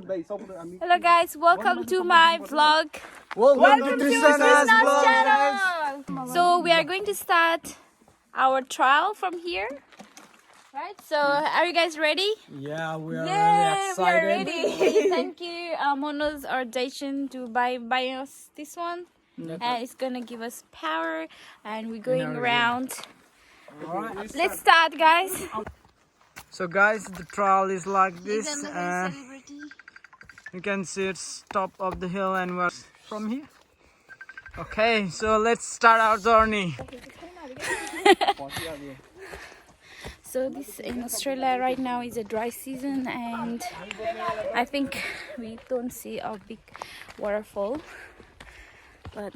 Hello guys, welcome to my vlog. Welcome to Trishna's channel. So we are going to start our trial from here. Right, so are you guys ready? Yeah, we are Yeah, really excited. we are ready. Thank you, Mono's ordination to buy us this one. And it's gonna give us power, and we're going around. Alright. Let's start, guys. So guys, the trial is like this. He's another celebrity. You can see it's top of the hill and we're from here. Okay, so let's start our journey. So this in Australia right now is a dry season, and I think we don't see a big waterfall, but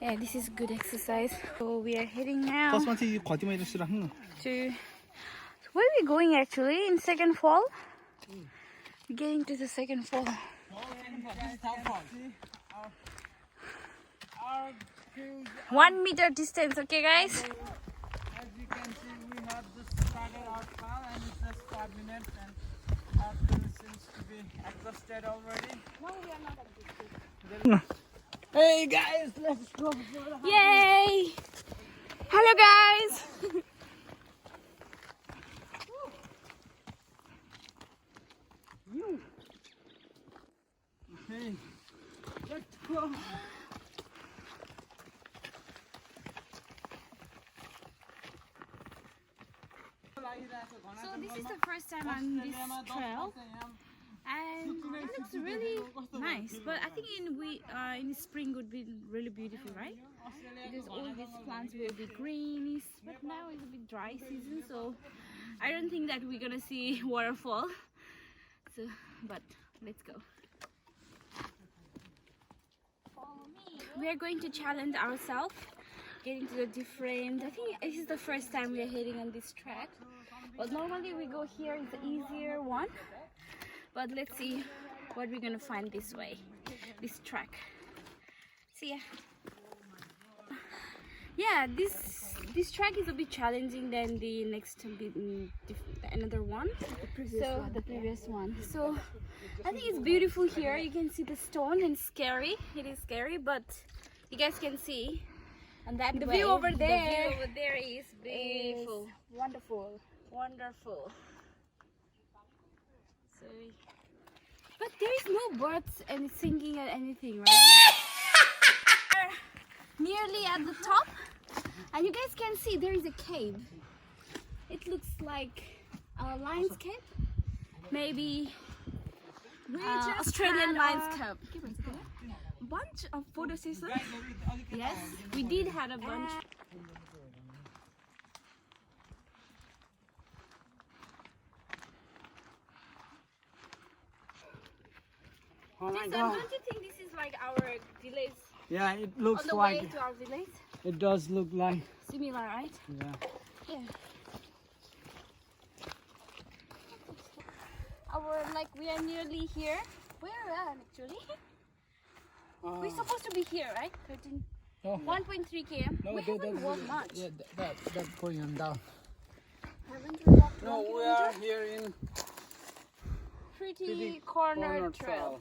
yeah, this is good exercise. So we are heading now to where are we going actually? In second fall? We're getting to the second fall. 1 meter distance, okay guys? As you can see, we have just started our trial and it's just 5 minutes and our crew seems to be exhausted already. No, we are not exhausted. Hey guys, let's go. Yay! Hello guys! Okay, let's go. So this is the first time on this trail, and it looks really nice. But I think in spring would be really beautiful, right? Because all these plants will be greenish. But now it's a bit dry season, so I don't think that we're gonna see waterfall. So, but let's go. We are going to challenge ourselves, getting to the different. I think this is the first time we are heading on this track. But normally we go here, it's the easier one. But let's see what we're gonna find this way, this track. See ya. Yeah, this track is a bit challenging than the next another one. The previous one. So I think it's beautiful here. You can see the stone and scary. It is scary, but you guys can see. And that The view over there. The view over there is beautiful. Wonderful. Wonderful. So, but there is no birds and singing or anything, right? We're nearly at the top, and you guys can see there is a cave. It looks like a lion's cave, maybe Australian lion's cave. Bunch of photo sessions. Yes, we did have a bunch. Oh my Jason, God. don't you think this is like our village? Yeah, it On looks the like way to our village? it does look like. Similar, right? Yeah. Yeah. We are nearly here. Where are we actually? We're supposed to be here, right? 13, Oh. 1.3 km. No, We haven't walked much. Yeah, that's going on down. Haven't we walked No, 1 we are kilometer? here in Pretty corner trail.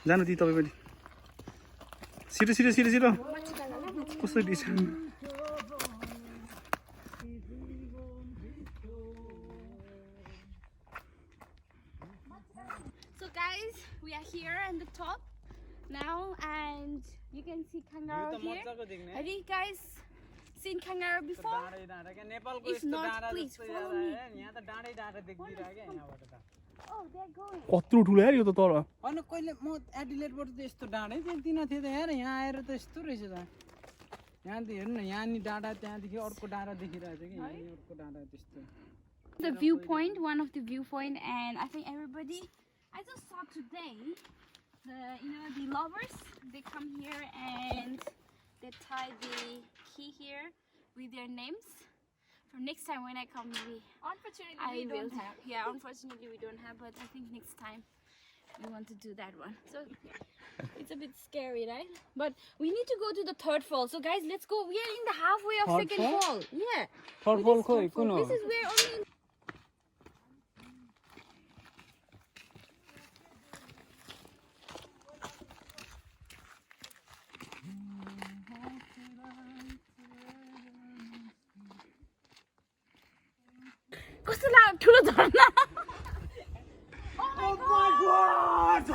जानु ती तपाईँ पनि छिटो छिटो छिटो छिटो कस्तो डिसाउनु So guys, we are here on the top now, and you can see kangaroo here. Have you guys seen kangaroo before? If not, please follow me. Oh, they're going. कत्रो ठुलो यार यो त तर होइन कहिले म एडिलेटबाट त यस्तो डाँडै देख्दिनँ थिएँ त यार यहाँ आएर त यस्तो रहेछ त यहाँ हेर्नु न यहाँ नि डाँडा त्यहाँदेखि अर्को डाँडा देखिरहेछ कि यहाँ नि अर्को डाँडा त्यस्तो The viewpoint, one of the viewpoint, and I think everybody. I just saw today, the lovers, they come here and they tie the key here with their names. For next time when I come, maybe Unfortunately, I we will don't have. Yeah, unfortunately we don't have, but I think next time we want to do that one. So it's a bit scary, right? But we need to go to the third fall. So guys, let's go. We are in the halfway of Third second fall? fall. Yeah. Third It fall is khoi, third fall. kuno? This is where only. कस्तो लाग्यो ठुलो झर्ना Oh my god!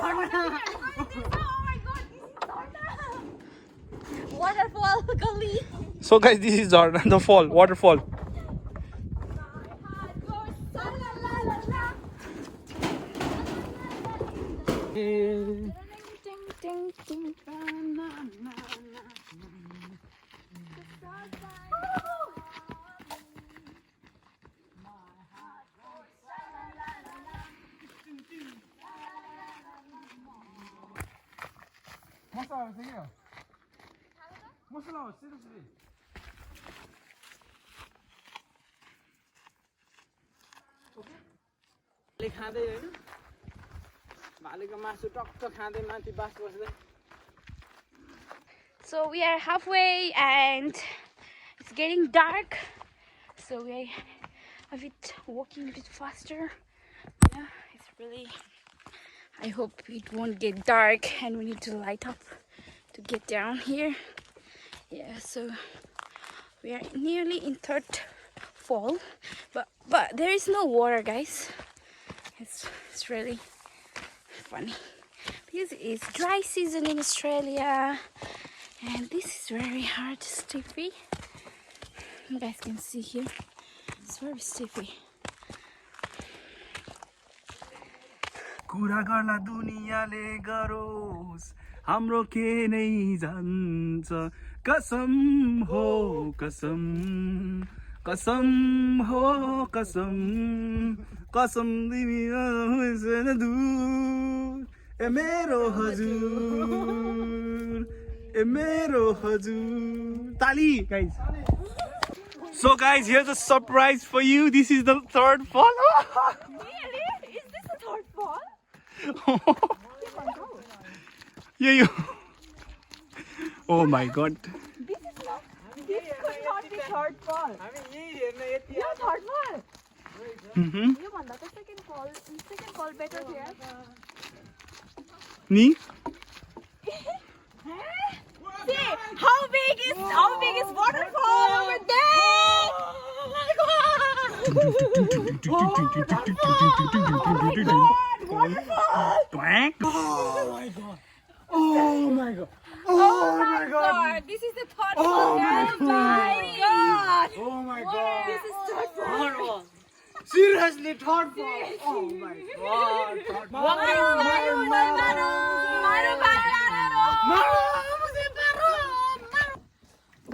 waterfall gully So guys, this is the fall, waterfall. खाँदै हैन भालेको मासु टक्क खाँदै माथि बास बस्दै so we are halfway and it's getting dark, so we are a bit walking a bit faster. Yeah, it's really, I hope it won't get dark and we need to light up to get down here. Yeah, so we are nearly in third fall, but there is no water, guys. It's really funny because it's dry season in Australia and this is very hard, stiffy. You guys can see here, it's very stiffy. कुरा गर्ला दुनियाँले गरोस् हाम्रो के नै जान्छ कसम हो कसम कसम हो कसम कसम तिमी हुँदैन दूर ए मेरो हजुर ए मेरो हजुर ताली guys. So guys, here's a surprise for you. This is the third fall. Really? Is this the third fall? Yeah. Oh my god. This could not be third fall. हामी यही हेर्न यति Yo, third fall. Mhm. Yo, banda the second fall better here. Ni? See how big is waterfall over there? Oh my god! Waterfall! Quack. Oh my god! Oh my god! Oh my god! This is the third Oh fall, my guys. My god! Oh my god! This is third fall. Seriously, third fall! Oh my god! Third fall!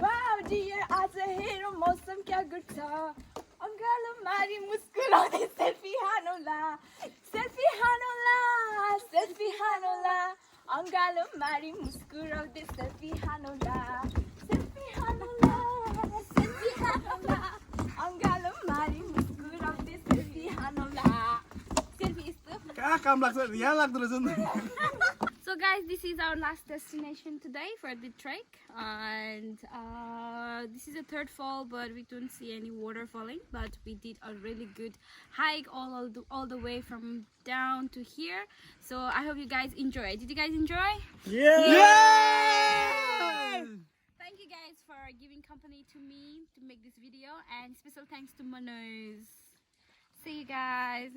Wow, dear, आज हेरो मौसम क्या good छ अंगालो मारी मुस्कुराउँदै selfie हानौला अंगालो मारी मुस्कुराउँदै selfie हानौला अंगालो मारी मुस्कुराउँदै selfie हानौला selfie यस्तो कहाँ काम लाग्छ यहाँ लाग्दो रहेछ नि So guys, this is our last destination today for the trek, and this is a third fall, but we don't see any water falling. But we did a really good hike all the way from down to here. So I hope you guys enjoy. Did you guys enjoy? Yeah! Thank you guys for giving company to me to make this video, and special thanks to Manoj. See you guys.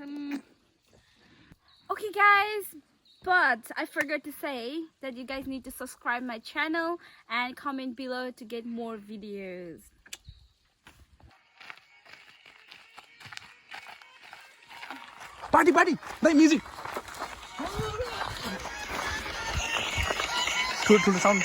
Okay guys, but I forgot to say that you guys need to subscribe my channel and comment below to get more videos. Party, play music. Cool sound.